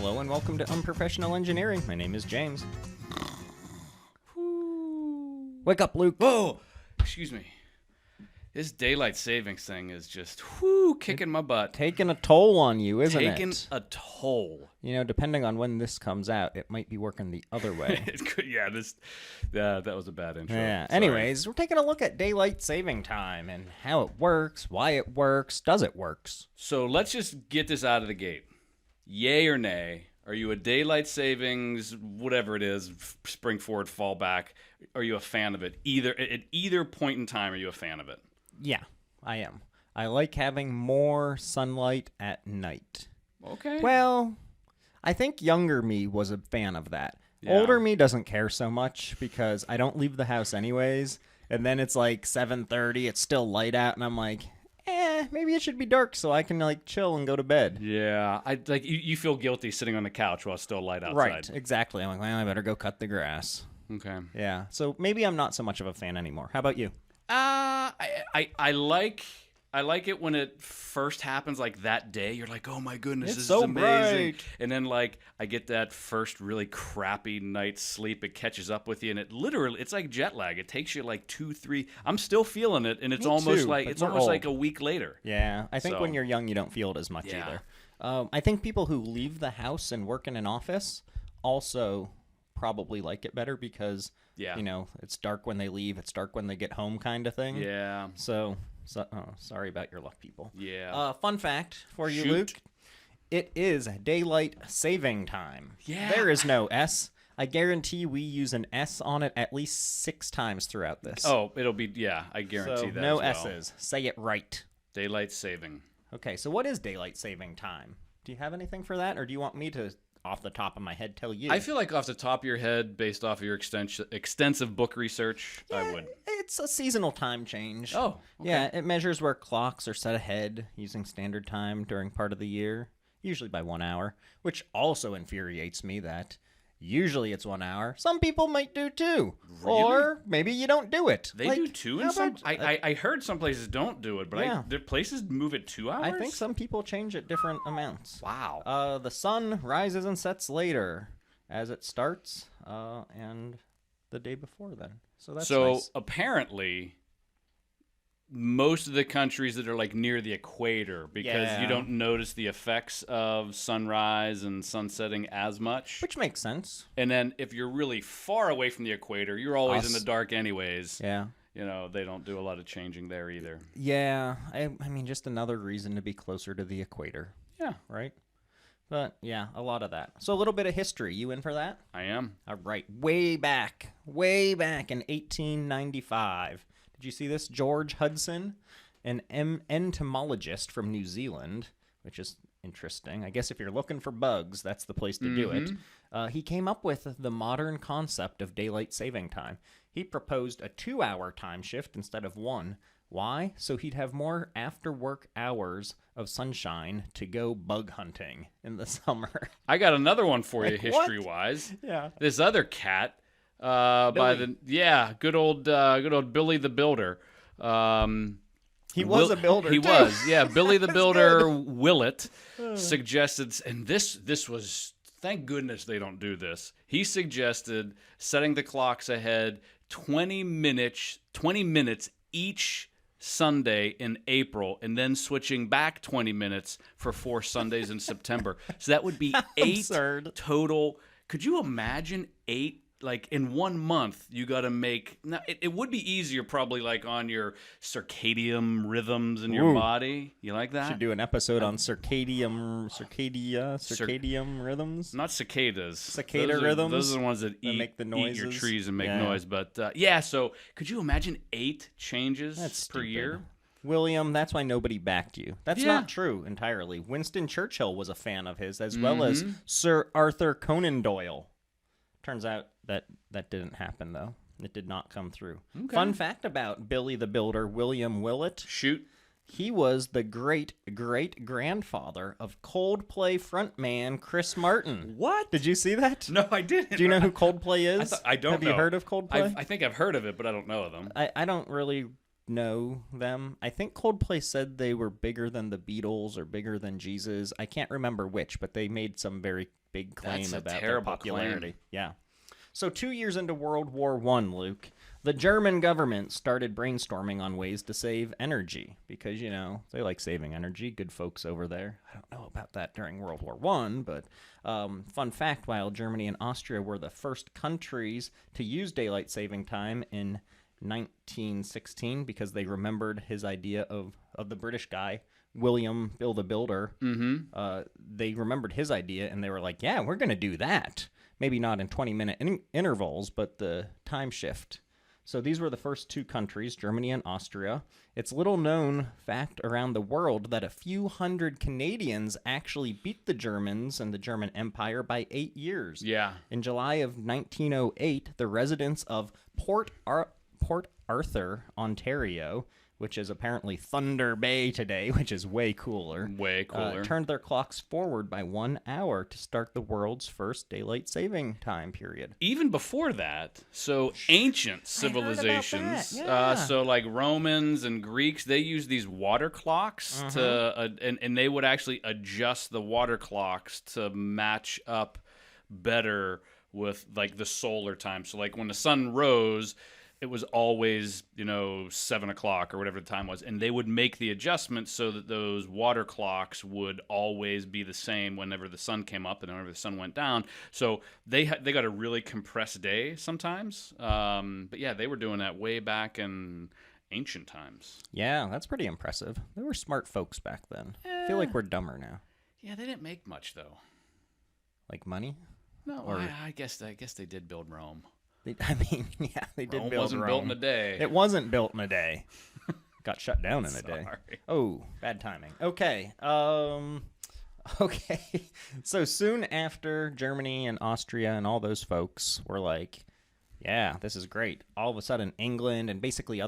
Hello and welcome to Unprofessional Engineering. My name is James. Wake up, Luke. Whoa! Excuse me. This daylight savings thing is just kicking my butt. Taking a toll on you, isn't it? Taking a toll. You know, depending on when this comes out, it might be working the other way. It could, yeah, that was a bad intro. Yeah. Sorry. Anyways, we're taking a look at daylight saving time and how it works, why it works, does it works. So let's just get this out of the gate. Yay or nay? Are you a daylight savings, whatever it is, spring forward, fall back? Are you a fan of it? At either point in time, are you a fan of it? Yeah, I am. I like having more sunlight at night. Okay. Well, I think younger me was a fan of that. Yeah. Older me doesn't care so much because I don't leave the house anyways. And then it's like 7:30, it's still light out, and I'm like, maybe it should be dark so I can like chill and go to bed. Yeah, you feel guilty sitting on the couch while it's still light outside. Right, exactly. I'm like, well, I better go cut the grass. Okay. Yeah, so maybe I'm not so much of a fan anymore. How about you? I like it when it first happens, like that day. You're like, oh my goodness, It's this so is amazing. bright. And then like I get that first really crappy night's sleep. It catches up with you, and it's like jet lag. It takes you like 2-3. I'm still feeling it, and it's Me almost too, like but it's we're almost old. like a week later. Yeah, I think So- when you're young, you don't feel it as much Yeah. either. I think people who leave the house and work in an office also probably like it better because, Yeah. you know, it's dark when they leave, it's dark when they get home kind of thing. Yeah. So sorry about your luck, people. Yeah. Fun fact for you, Shoot. Luke. It is daylight saving time. Yeah. There is no S. I guarantee we use an S on it at least 6 times throughout this. Oh, it'll be I guarantee so that. no as well. S's. Say it right. Daylight saving. Okay, so what is daylight saving time? Do you have anything for that, or do you want me to, off the top of my head, tell you? I feel like off the top of your head, based off of your extensive book research, I would. It's a seasonal time change. Oh, okay. Yeah, it measures where clocks are set ahead using standard time during part of the year, usually by 1 hour, which also infuriates me that usually it's 1 hour. Some people might do 2. Really? Or maybe you don't do it. They Like, do 2 how in some. about- I heard some places don't do it, but Yeah. their places move it 2 hours. I think some people change at different amounts. Wow. The sun rises and sets later as it starts, and the day before then. So that's nice. Apparently, most of the countries that are like near the equator, because Yeah. you don't notice the effects of sunrise and sunsetting as much. Which makes sense. And then if you're really far away from the equator, you're always in Us. the dark anyways. Yeah. You know, they don't do a lot of changing there either. Yeah. I mean, just another reason to be closer to the equator, Yeah, right? But yeah, a lot of that. So a little bit of history. You in for that? I am. All right. Way back in 1895. Did you see this? George Hudson, an entomologist from New Zealand, which is interesting. I guess if you're looking for bugs, that's the place to do it. He came up with the modern concept of daylight saving time. He proposed a 2-hour time shift instead of 1. Why? So he'd have more after-work hours of sunshine to go bug hunting in the summer. I got another one for you, What? history-wise. Yeah. This other cat, good old Billy the Builder. He was a builder, He too. was, yeah. Billy the Builder Willett suggested, and this was, thank goodness they don't do this. He suggested setting the clocks ahead 20 minutes each Sunday in April, and then switching back 20 minutes for 4 Sundays in September. So that would be 8 Absurd. total. Could you imagine 8? Like in 1 month, you got to make. Now, it would be easier probably like on your circadian rhythms in your Ooh. body. You like that? Should do an episode on circadian rhythms. Not cicadas. Cicada Those rhythms Those are the ones that make the eat your noises. trees and make Yeah. noise. But yeah, so could you imagine 8 changes That's per stupid. year? William, that's why nobody backed you. That's Yeah. not true entirely. Winston Churchill was a fan of his, as well as Mm-hmm. Sir Arthur Conan Doyle. Turns out that didn't happen, though. It did not come through. Okay. Fun fact about Billy the Builder, William Willett. Shoot. He was the great-great-grandfather of Coldplay frontman Chris Martin. What? Did you see that? No, I didn't. Do you know who Coldplay is? I don't Have know. you heard of Coldplay? I think I've heard of it, but I don't know them. I don't really know them. I think Coldplay said they were bigger than the Beatles or bigger than Jesus. I can't remember which, but they made some very big claim That's a about their terrible popularity. claim. Yeah. So 2 years into World War I, Luke, the German government started brainstorming on ways to save energy because, they like saving energy. Good folks over there. I don't know about that during World War I, but fun fact, while Germany and Austria were the first countries to use daylight saving time in 1916 because they remembered his idea of the British guy, William Bill the Builder. They remembered his idea, and they were like, yeah, we're going to do that. Maybe not in 20-minute intervals, but the time shift. So these were the first two countries, Germany and Austria. It's little known fact around the world that a few hundred Canadians actually beat the Germans and the German Empire by 8 years. Yeah. In July of 1908, the residents of Port Arthur, Ontario, which is apparently Thunder Bay today, which is way cooler. Way cooler. Turned their clocks forward by 1 hour to start the world's first daylight saving time period. Even before that, so ancient civilizations, I heard about that, yeah. so like Romans and Greeks, they used these water clocks and they would actually adjust the water clocks to match up better with like the solar time. So like when the sun rose, it was always, 7 o'clock or whatever the time was. And they would make the adjustments so that those water clocks would always be the same whenever the sun came up and whenever the sun went down. So they got a really compressed day sometimes. But yeah, they were doing that way back in ancient times. Yeah, that's pretty impressive. They were smart folks back then. I feel like we're dumber now. Yeah, they didn't make much, though. Like money? No, I guess they did build Rome. They did Rome build wasn't Rome. built in a day. It wasn't built in a day. Got shut down in a day. Sorry. Oh, bad timing. Okay. Okay. So soon after Germany and Austria and all those folks were like, yeah, this is great. All of a sudden, England and basically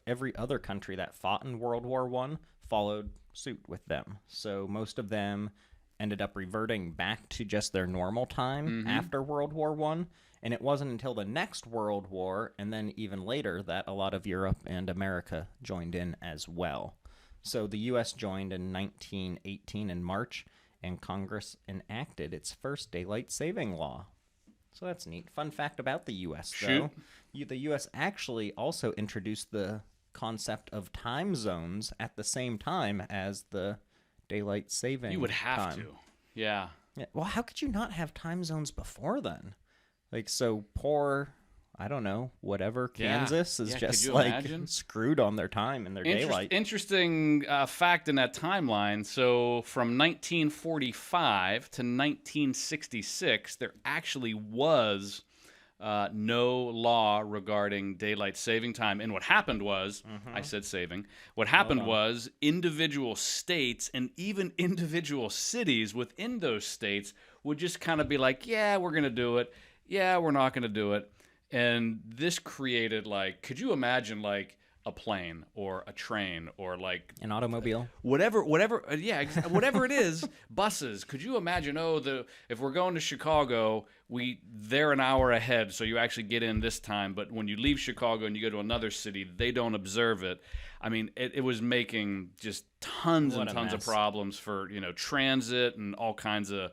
every other country that fought in World War I followed suit with them. So most of them ended up reverting back to just their normal time after World War I. And it wasn't until the next World War, and then even later, that a lot of Europe and America joined in as well. So the U.S. joined in 1918 in March, and Congress enacted its first daylight saving law. So that's neat. Fun fact about the U.S., though. The U.S. actually also introduced the concept of time zones at the same time as the daylight saving You would have time. to. Yeah. Well, how could you not have time zones before then? Like, so poor, I don't know, whatever, Kansas is just like imagine? screwed on their time and their daylight. Interesting fact in that timeline. So from 1945 to 1966, there actually was no law regarding daylight saving time. And what happened was, I said saving, what happened was individual states and even individual cities within those states would just kind of be like, yeah, we're going to do it. Yeah, we're not going to do it. And this created, like, could you imagine, like, a plane or a train or, like... An automobile? Whatever it is, buses. Could you imagine, if we're going to Chicago, they're an hour ahead, so you actually get in this time. But when you leave Chicago and you go to another city, they don't observe it. I mean, it was making just tons and tons of problems for, transit and all kinds of...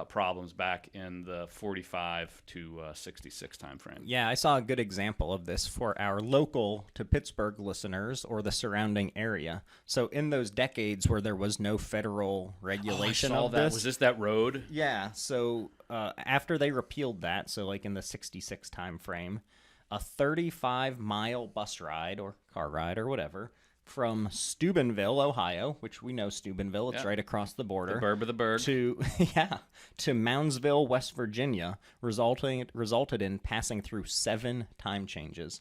problems back in the 45 to 66 time frame. Yeah, I saw a good example of this for our local to Pittsburgh listeners or the surrounding area. So in those decades where there was no federal regulation of this. Was this that road? Yeah, so after they repealed that, so like in the 66 time frame, a 35-mile bus ride or car ride or whatever from Steubenville, Ohio, which we know Steubenville, it's right across the border. The burb of the burg. To Moundsville, West Virginia, resulted in passing through 7 time changes.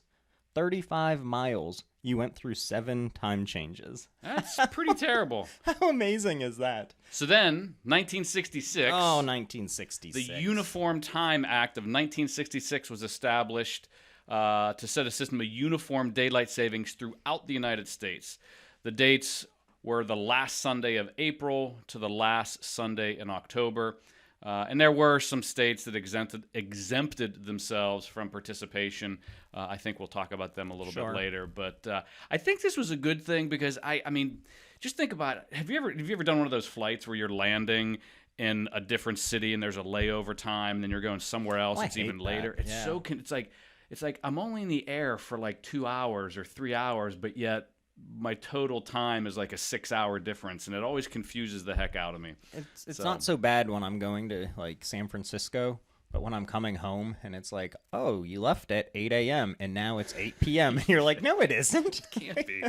35 miles, you went through 7 time changes. That's pretty terrible. How amazing is that? So then, 1966. Oh, 1966. The Uniform Time Act of 1966 was established to set a system of uniform daylight savings throughout the United States. The dates were the last Sunday of April to the last Sunday in October. And there were some states that exempted themselves from participation. I think we'll talk about them a little bit later. But I think this was a good thing because I mean, just think about it. Have you ever done one of those flights where you're landing in a different city and there's a layover time, and then you're going somewhere else? It's even later. It's it's like I'm only in the air for like 2 hours or 3 hours, but yet my total time is like a 6-hour difference, and it always confuses the heck out of me. It's not so bad when I'm going to like San Francisco, but when I'm coming home and it's like, oh, you left at 8 a.m. and now it's 8 p.m. and you're like, no, it isn't. Can't be.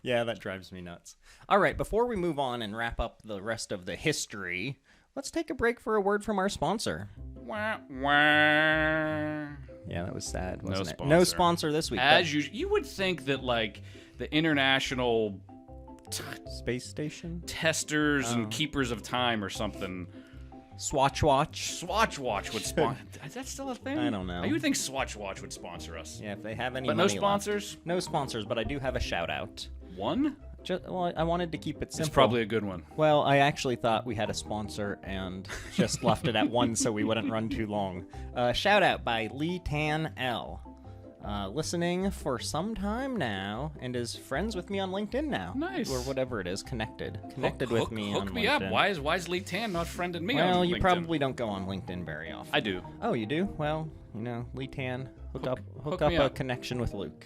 Yeah, that drives me nuts. All right, before we move on and wrap up the rest of the history, let's take a break for a word from our sponsor. Wah, wah. Yeah, that was sad, wasn't it? Sponsor. No sponsor this week. As usual, you would think that like the international Space Station testers and keepers of time or something. Swatch Watch would sponsor. Is that still a thing? I don't know. You would think Swatch Watch would sponsor us. Yeah, if they have any But money no sponsors? left. No sponsors, but I do have a shout out. One? Well, I wanted to keep it simple. It's probably a good one. Well, I actually thought we had a sponsor and just left it at one so we wouldn't run too long. Shout out by Lee Tan L. Listening for some time now and is friends with me on LinkedIn now. Nice. Or whatever it is, connected with me on LinkedIn. Hook me up. Why is Lee Tan not friended me on LinkedIn? Well, you probably don't go on LinkedIn very often. I do. Oh, you do? Well, Lee Tan, hook up me a up. connection with Luke.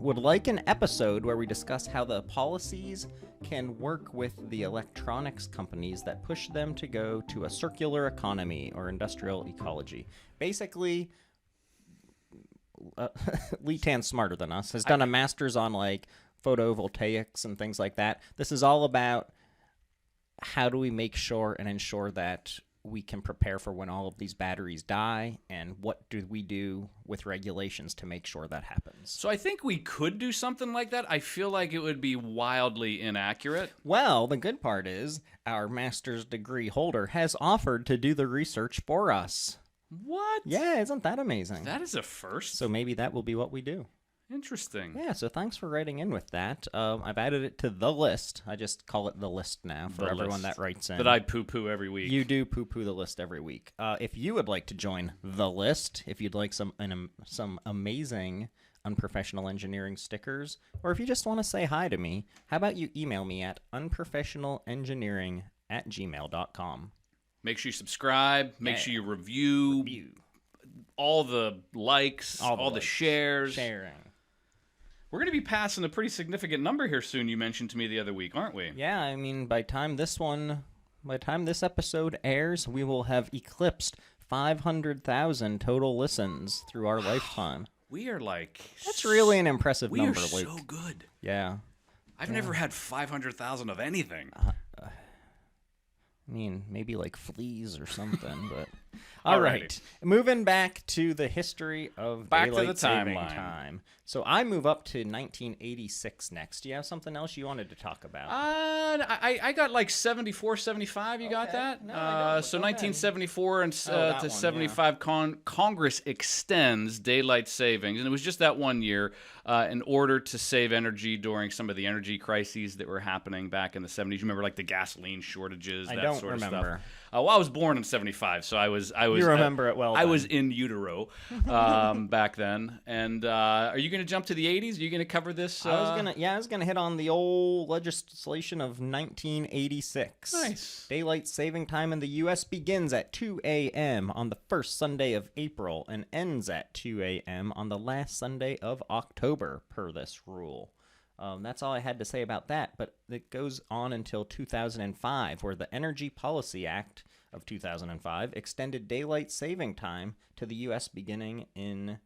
Would like an episode where we discuss how the policies can work with the electronics companies that push them to go to a circular economy or industrial ecology. Basically, Lee Tan's smarter than us, has done a master's on like photovoltaics and things like that. This is all about how do we make sure and ensure that we can prepare for when all of these batteries die, and what do we do with regulations to make sure that happens. So I think we could do something like that. I feel like it would be wildly inaccurate. Well, the good part is our master's degree holder has offered to do the research for us. What? Yeah, isn't that amazing? That is a first. So maybe that will be what we do. Interesting. Yeah, so thanks for writing in with that. I've added it to the list. I just call it the list now for everyone that writes in. That I poo-poo every week. You do poo-poo the list every week. If you would like to join the list, if you'd like some amazing Unprofessional Engineering stickers, or if you just want to say hi to me, how about you email me at unprofessionalengineering@gmail.com. Make sure you subscribe. Make sure you review. All the likes. All the shares. Sharing. We're going to be passing a pretty significant number here soon, you mentioned to me the other week, aren't we? Yeah, I mean, by the time this episode airs, we will have eclipsed 500,000 total listens through our lifetime. We are like... That's really an impressive number, Luke. We are so good. Yeah. I've never had 500,000 of anything. I mean, maybe like fleas or something, but... All right. Moving back to the history of daylight saving time. So I move up to 1986 next. Do you have something else you wanted to talk about? I got like 74, 75. You got that? No, I don't. So 1974 and to 75, Congress extends daylight savings, and it was just that 1 year in order to save energy during some of the energy crises that were happening back in the 70s. You remember like the gasoline shortages, that sort of stuff. Well, I was born in 75, so I was. You remember it well. I was in utero back then. And are you going to jump to the 80s? Are you going to cover this? I was gonna hit on the old legislation of 1986. Nice. Daylight saving time in the U.S. begins at 2 a.m. on the first Sunday of April and ends at 2 a.m. on the last Sunday of October, per this rule. That's all I had to say about that, but it goes on until 2005, where the Energy Policy Act of 2005 extended daylight saving time to the U.S. beginning in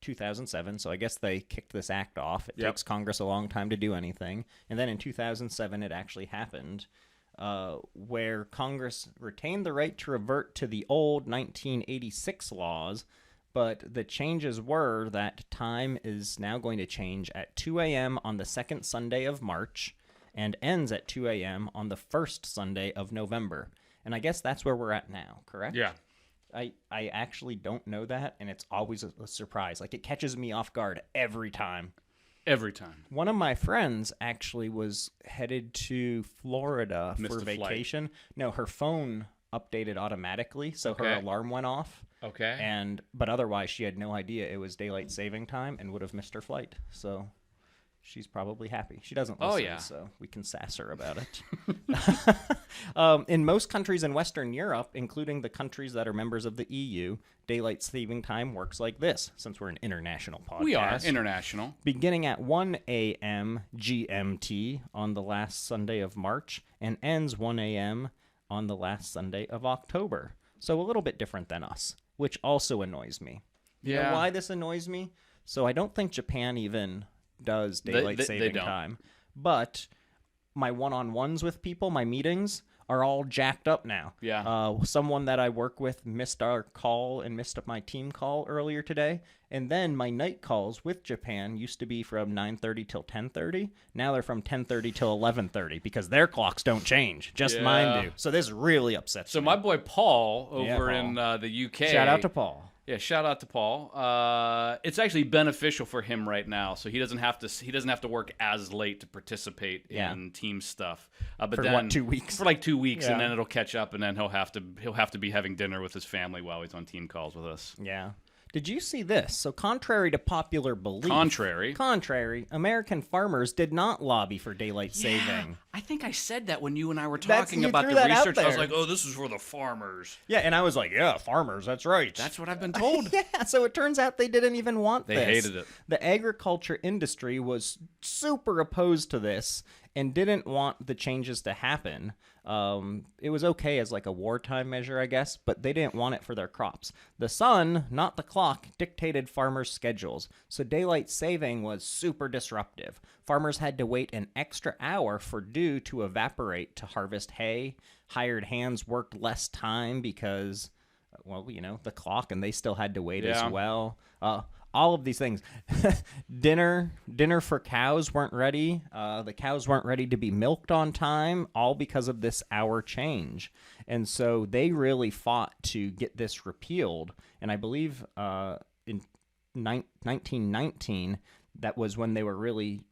2007. So I guess they kicked this act off. It takes Congress a long time to do anything. And then in 2007, it actually happened, where Congress retained the right to revert to the old 1986 laws, but the changes were that time is now going to change at 2 a.m. on the second Sunday of March and ends at 2 a.m. on the first Sunday of November. And I guess that's where we're at now, correct? Yeah. I actually don't know that, and it's always a surprise. Like, it catches me off guard every time. Every time. One of my friends actually was headed to Florida for vacation. No, her phone updated automatically, so her Okay. alarm went off. Okay. But otherwise she had no idea it was daylight saving time and would have missed her flight. So she's probably happy. She doesn't listen, yeah. so we can sass her about it. In most countries in Western Europe, including the countries that are members of the EU, daylight saving time works like this, since we're an international podcast. We are international. Beginning at 1 a.m. GMT on the last Sunday of March and ends 1 a.m. on the last Sunday of October. So a little bit different than us, which also annoys me. You know why this annoys me? So I don't think Japan even does daylight saving time. But my one-on-ones with people, my meetings, are all jacked up now. Yeah. Someone that I work with missed our call and missed my team call earlier today. And then my night calls with Japan used to be from 9:30 till 10:30. Now they're from 10:30 till 11:30 because their clocks don't change. Just mine do. So this really upsets me. So my boy Paul over Paul. in the UK. Shout out to Paul. Yeah, shout out to Paul. It's actually beneficial for him right now, so he doesn't have to work as late to participate in team stuff. But For then, what, 2 weeks? For like 2 weeks, Yeah. and then it'll catch up, and then he'll have to be having dinner with his family while he's on team calls with us. Yeah. Did you see this? So contrary to popular belief, Contrary, American farmers did not lobby for daylight saving. I think I said that when you and I were That's- talking you about threw the that out research. I was there. like, "Oh, this is for the farmers." Yeah, and I was like, yeah, farmers, that's right. That's what I've been told. Yeah, so it turns out they didn't even want They this. hated it. The agriculture industry was super opposed to this and didn't want the changes to happen. It was okay as like a wartime measure, I guess, but they didn't want it for their crops. The sun, not the clock, dictated farmers' schedules, so daylight saving was super disruptive. Farmers had to wait an extra hour for dew to evaporate to harvest hay. Hired hands worked less time because, well, you know, the clock, and they still had to wait as well. All of these things. Dinner for cows weren't ready. The cows weren't ready to be milked on time, all because of this hour change. And so they really fought to get this repealed. And I believe in 1919, that was when they were really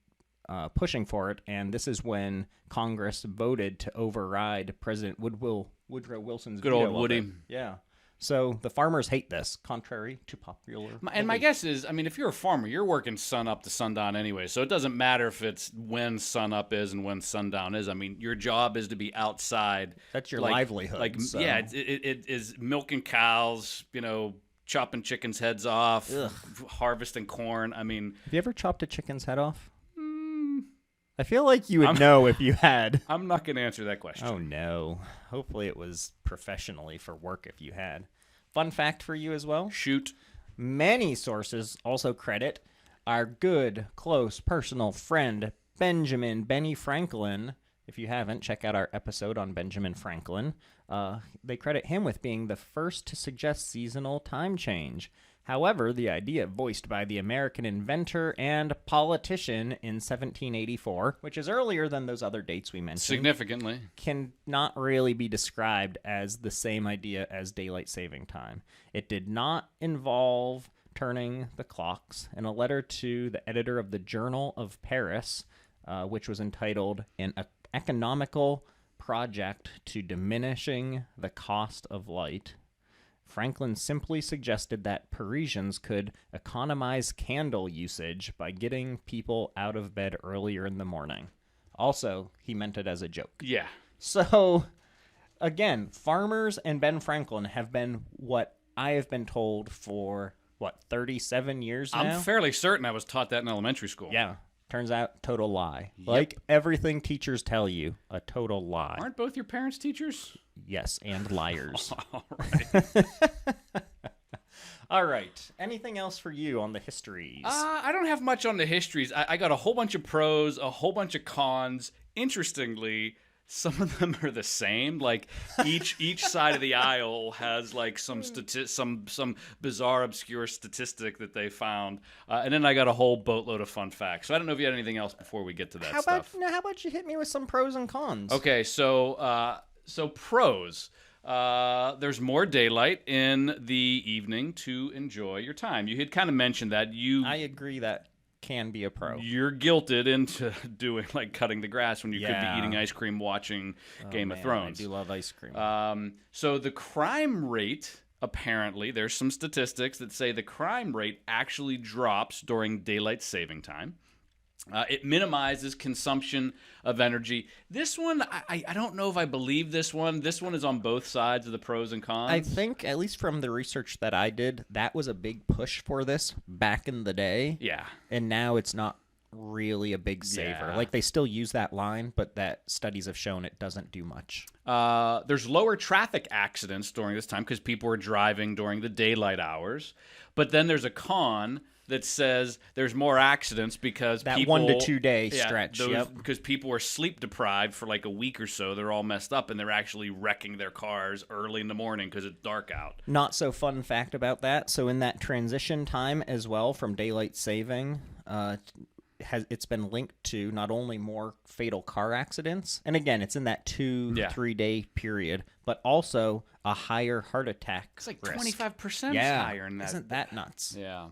pushing for it. And this is when Congress voted to override President Woodrow Wilson's Good veto old of Woody. it. Yeah. So the farmers hate this, contrary to popular And my belief. guess is, I mean, if you're a farmer, you're working sun up to sundown anyway. So it doesn't matter if it's when sun up is and when sundown is. I mean, your job is to be outside. That's your livelihood. Like, so. yeah, it is milking cows, you know, chopping chickens' heads off, harvesting corn. I mean, Have you ever chopped a chicken's head off? I feel like you would know if you had. I'm not going to answer that question. Oh, no. Hopefully it was professionally for work if you had. Fun fact for you as well. Shoot. Many sources also credit our good, close, personal friend, Benny Franklin. If you haven't, check out our episode on Benjamin Franklin. They credit him with being the first to suggest seasonal time change. However, the idea voiced by the American inventor and politician in 1784, which is earlier than those other dates we mentioned, Significantly. can not really be described as the same idea as daylight saving time. It did not involve turning the clocks. In a letter to the editor of the Journal of Paris, which was entitled An Economical Project to Diminishing the Cost of Light, Franklin simply suggested that Parisians could economize candle usage by getting people out of bed earlier in the morning. Also, he meant it as a joke. Yeah. So, again, farmers and Ben Franklin have been what I have been told for, 37 years now? I'm fairly certain I was taught that in elementary school. Yeah. Turns out, total lie. Like everything teachers tell you, a total lie. Aren't both your parents teachers? Yes, and liars. All right. All right. Anything else for you on the histories? I don't have much on the histories. I got a whole bunch of pros, a whole bunch of cons. Interestingly, some of them are the same. Like each side of the aisle has like some bizarre, obscure statistic that they found, and then I got a whole boatload of fun facts. So I don't know if you had anything else before we get to that stuff. How about you hit me with some pros and cons? Okay, so pros. There's more daylight in the evening to enjoy your time. You had kind of mentioned that. I agree that can be a pro. You're guilted into doing like cutting the grass when you could be eating ice cream, watching Game of Thrones. I do love ice cream. So the crime rate, apparently, there's some statistics that say the crime rate actually drops during daylight saving time. It minimizes consumption of energy. This one, I don't know if I believe this one. This one is on both sides of the pros and cons. I think, at least from the research that I did, that was a big push for this back in the day. Yeah. And now it's not really a big saver. Yeah. Like, they still use that line, but that studies have shown it doesn't do much. There's lower traffic accidents during this time because people are driving during the daylight hours. But then there's a con that says there's more accidents because that people, 1 to 2 day stretch. Because people are sleep deprived for like a week or so. They're all messed up and they're actually wrecking their cars early in the morning because it's dark out. Not so fun fact about that. So in that transition time as well from daylight saving, it's been linked to not only more fatal car accidents, and again, it's in that 2-3 day period, but also a higher heart attack. It's like risk. 25% higher than that. Isn't that nuts? Yeah.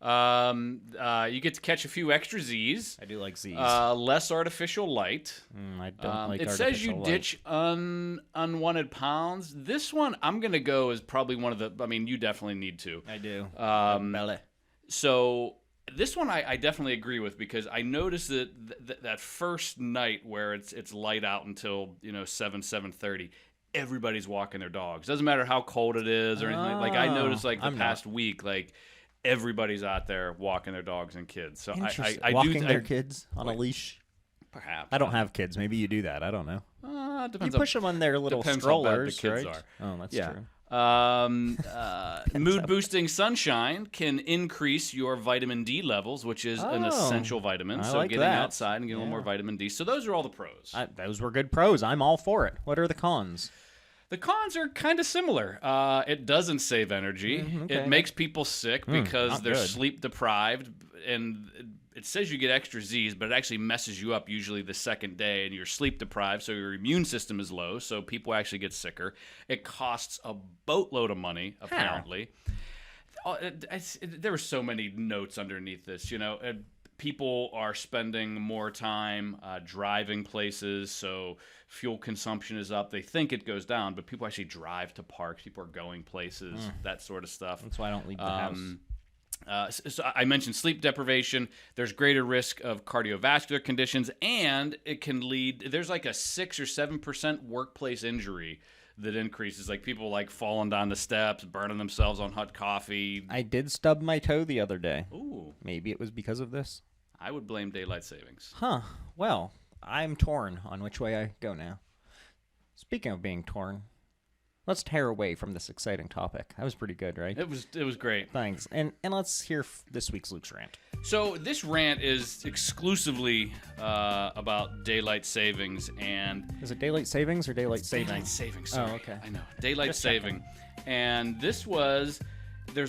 You get to catch a few extra Z's. I do like Z's. Less artificial light. I don't like it artificial says you light. ditch unwanted pounds. This one I'm going to go is probably one of the, I mean, you definitely need to. I do. Belly. So this one I definitely agree with because I noticed that that first night where it's light out until 7:30, everybody's walking their dogs. Doesn't matter how cold it is or anything. Like I noticed like the past week, like everybody's out there walking their dogs and kids. So I walking do their kids on a leash. Perhaps I don't have kids. Maybe you do that. I don't know. Depends. You push them on their little strollers, how bad the kids right? are. Oh, that's true. Mood boosting sunshine can increase your vitamin D levels, which is an essential vitamin. So like getting that. outside and getting a little more vitamin D. So those are all the pros. Those were good pros. I'm all for it. What are the cons? The cons are kind of similar. It doesn't save energy. Okay. It makes people sick because not they're good. sleep deprived, and it says you get extra Z's, but it actually messes you up usually the second day, and you're sleep deprived, so your immune system is low, so people actually get sicker. It costs a boatload of money, apparently. There were so many notes underneath this, people are spending more time driving places, so fuel consumption is up. They think it goes down, but people actually drive to parks. People are going places, that sort of stuff. That's why I don't leave the house. So I mentioned sleep deprivation. There's greater risk of cardiovascular conditions, and it can lead. There's like a 6 or 7% workplace injury that increases, like people like falling down the steps, burning themselves on hot coffee. I did stub my toe the other day. Ooh, Maybe it was because of this. I would blame daylight savings. Huh. Well, I'm torn on which way I go now. Speaking of being torn, let's tear away from this exciting topic. That was pretty good, right? It was great. Thanks. And let's hear this week's Luke's rant. So this rant is exclusively about daylight savings and Is it daylight savings or daylight saving? daylight savings. Sorry. Oh, okay. I know daylight Just saving, and there's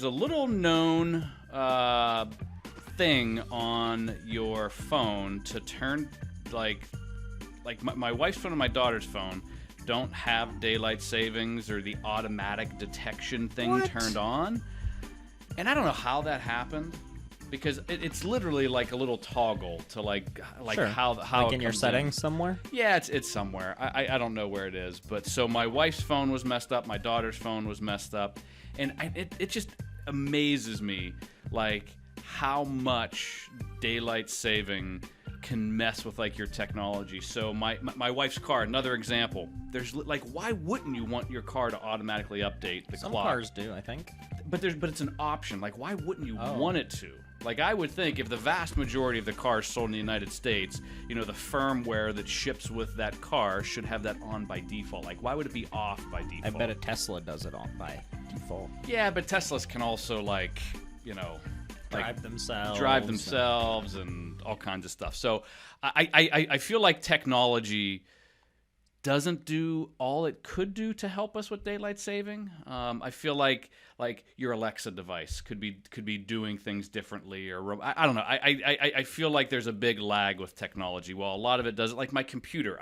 a little known thing on your phone to turn like my wife's phone and my daughter's phone don't have daylight savings or the automatic detection thing turned on, and I don't know how that happened because it's literally like a little toggle to like Sure. how like it in your comes settings somewhere? Yeah, it's somewhere. I don't know where it is, but so my wife's phone was messed up, my daughter's phone was messed up, and it just amazes me like how much daylight saving can mess with like your technology. So my wife's car, another example. There's like, why wouldn't you want your car to automatically update the Some clock? cars do, I think. But it's an option. Like, why wouldn't you want it to? Like, I would think if the vast majority of the cars sold in the United States, the firmware that ships with that car should have that on by default. Like, why would it be off by default? I bet a Tesla does it on by default. Yeah, but Teslas can also Drive themselves and all kinds of stuff. So I feel like technology doesn't do all it could do to help us with daylight saving. I feel like your Alexa device could be doing things differently, or I don't know. I feel like there's a big lag with technology. Well, a lot of it doesn't. Like my computer,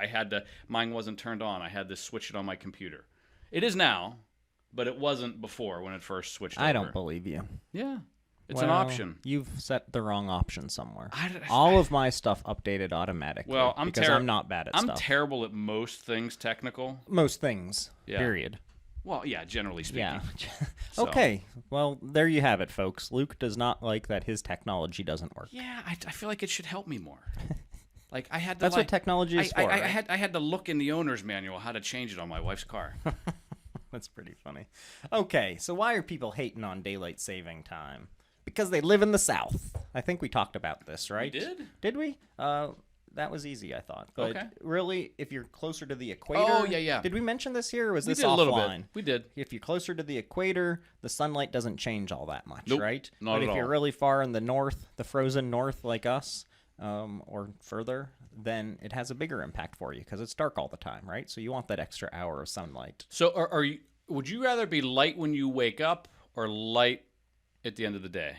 mine wasn't turned on. I had to switch it on my computer. It is now, but it wasn't before when it first switched over. I don't believe you. Yeah. It's an option. You've set the wrong option somewhere. I- All of my stuff updated automatically. Well, because I'm not bad at I'm stuff. terrible at most things technical. Most things. Yeah. Period. Well, yeah, generally speaking. Yeah. So- Okay. Well, there you have it, folks. Luke does not like that his technology doesn't work. Yeah, I feel like it should help me more. Like I had to. That's what technology is for. I right? had to look in the owner's manual how to change it on my wife's car. That's pretty funny. Okay, so why are people hating on daylight saving time? Because they live in the South. I think we talked about this, right? We did? Did we? That was easy, I thought. But Okay. really, if you're closer to the equator... Oh, yeah. Did we mention this here, or was We this did a little offline? bit. We did. If you're closer to the equator, the sunlight doesn't change all that much, Nope, right? not but at if you're all. really far in the north, the frozen north like us, or further, then it has a bigger impact for you because it's dark all the time, right? So you want that extra hour of sunlight. So are you? Would you rather be light when you wake up or light at the end of the day?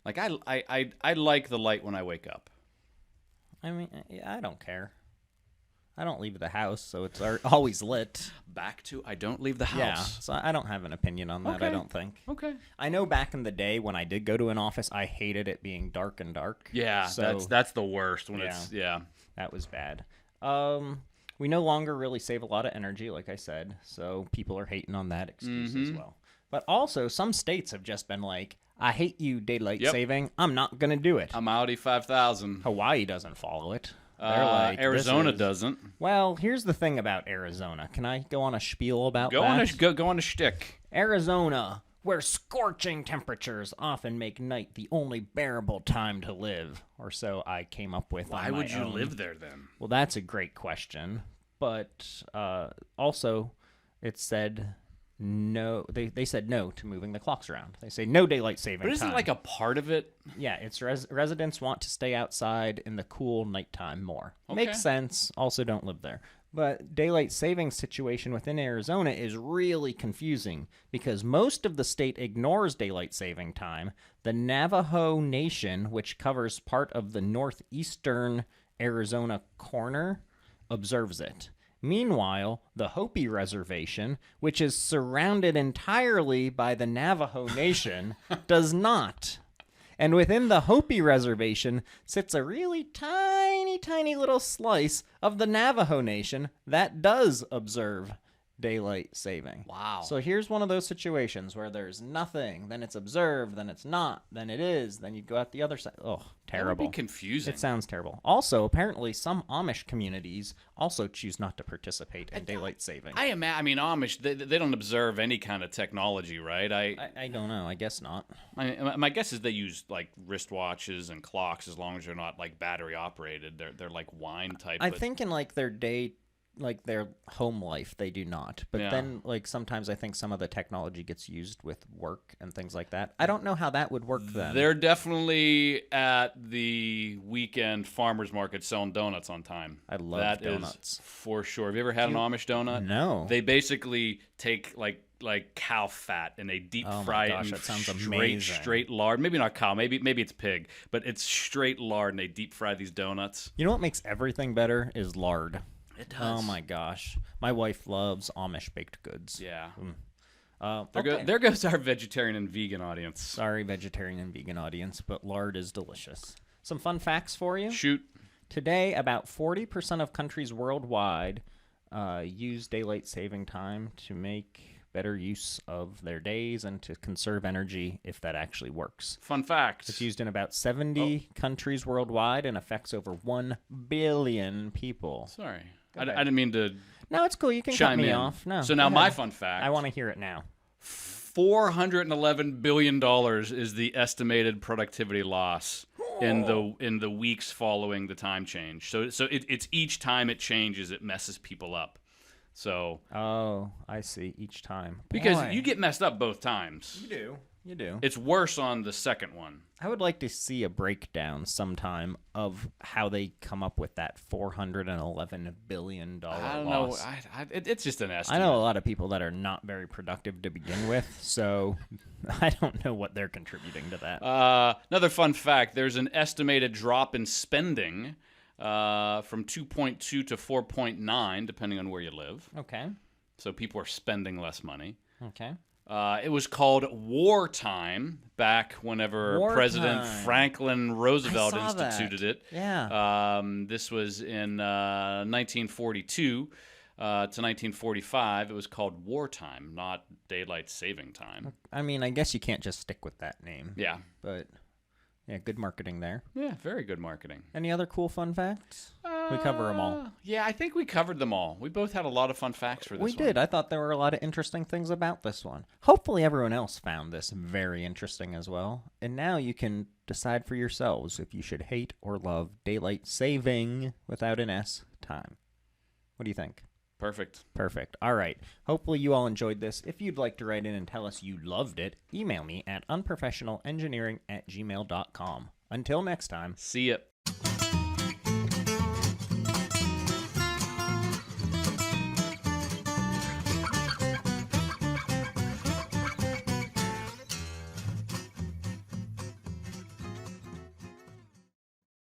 Like I like the light when I wake up. I mean, I don't care. I don't leave the house, so it's always lit. Back to I don't leave the house. Yeah, so I don't have an opinion on that, Okay. I don't think. Okay. I know back in the day when I did go to an office, I hated it being dark and dark. Yeah, so that's the worst when Yeah. it's yeah. that was bad. We no longer really save a lot of energy, like I said, so people are hating on that excuse as well. But also, some states have just been like, I hate you, daylight Yep. saving. I'm not going to do it. I'm Audi 5000. Hawaii doesn't follow it. They're like, this Arizona is- doesn't. Well, here's the thing about Arizona. Can I go on a spiel about Go that? on a shtick. Arizona, where scorching temperatures often make night the only bearable time to live, or so I came up with. Why on my would you own. live there then? Well, that's a great question, but also it said no. They said no to moving the clocks around. They say no daylight saving But isn't time. like a part of it? Yeah, it's residents want to stay outside in the cool nighttime more. Okay. Makes sense. Also, don't live there. But daylight saving situation within Arizona is really confusing because most of the state ignores daylight saving time. The Navajo Nation, which covers part of the northeastern Arizona corner, observes it. Meanwhile, the Hopi Reservation, which is surrounded entirely by the Navajo Nation, does not. And within the Hopi Reservation sits a really tiny little slice of the Navajo Nation that does observe daylight saving. Wow. So here's one of those situations where there's nothing, then it's observed, then it's not, then it is, then you go out the other side. Oh, terrible. That would be confusing. It sounds terrible. Also, apparently, some Amish communities also choose not to participate in daylight saving. I mean, Amish, they don't observe any kind of technology, right? I don't know. I guess not. My guess is they use like wristwatches and clocks as long as they're not like battery operated. They're like wine type. I think in like their day, like their home life, they do not. But Yeah. then, like sometimes I think some of the technology gets used with work and things like that. I don't know how that would work then. They're definitely at the weekend farmers market selling donuts on time. I love That is donuts. for sure. Have you ever had an Amish donut? No. They basically take like cow fat and they deep Oh my fry gosh, it in that sounds amazing. straight lard. Maybe not cow, maybe it's pig, but it's straight lard and they deep fry these donuts. You know what makes everything better is lard. It does. Oh my gosh, my wife loves Amish baked goods. Yeah. Okay. There goes our vegetarian and vegan audience. Sorry, vegetarian and vegan audience, but lard is delicious. Some fun facts for you. Shoot. Today, about 40% of countries worldwide use daylight saving time to make better use of their days and to conserve energy if that actually works. Fun fact. It's used in about 70 countries worldwide and affects over 1 billion people. Sorry. I ahead. didn't mean to No, it's cool. You can cut chime me in. off. No. So go now my ahead. fun fact. I want to hear it now. $411 billion is the estimated productivity loss in the weeks following the time change. So it's each time it changes, it messes people up. So Oh, I see. Each time. because Boy. you get messed up both times. You do. You do. It's worse on the second one. I would like to see a breakdown sometime of how they come up with that $411 billion I don't loss. know. It's just an I estimate. know a lot of people that are not very productive to begin with, so I don't know what they're contributing to that. Another fun fact: there's an estimated drop in spending from 2.2 to 4.9, depending on where you live. Okay. So people are spending less money. Okay. It was called Wartime back whenever President Wartime. Franklin Roosevelt I saw that. instituted it. Yeah. This was in 1942 to 1945. It was called Wartime, not Daylight Saving Time. I mean, I guess you can't just stick with that name. Yeah. But, yeah, good marketing there. Yeah, very good marketing. Any other cool fun facts? We cover them all. Yeah, I think we covered them all. We both had a lot of fun facts for this one. We did. I thought there were a lot of interesting things about this one. Hopefully everyone else found this very interesting as well. And now you can decide for yourselves if you should hate or love daylight saving without an S time. What do you think? Perfect. Perfect. All right. Hopefully you all enjoyed this. If you'd like to write in and tell us you loved it, email me at unprofessionalengineering@gmail.com. Until next time. See ya.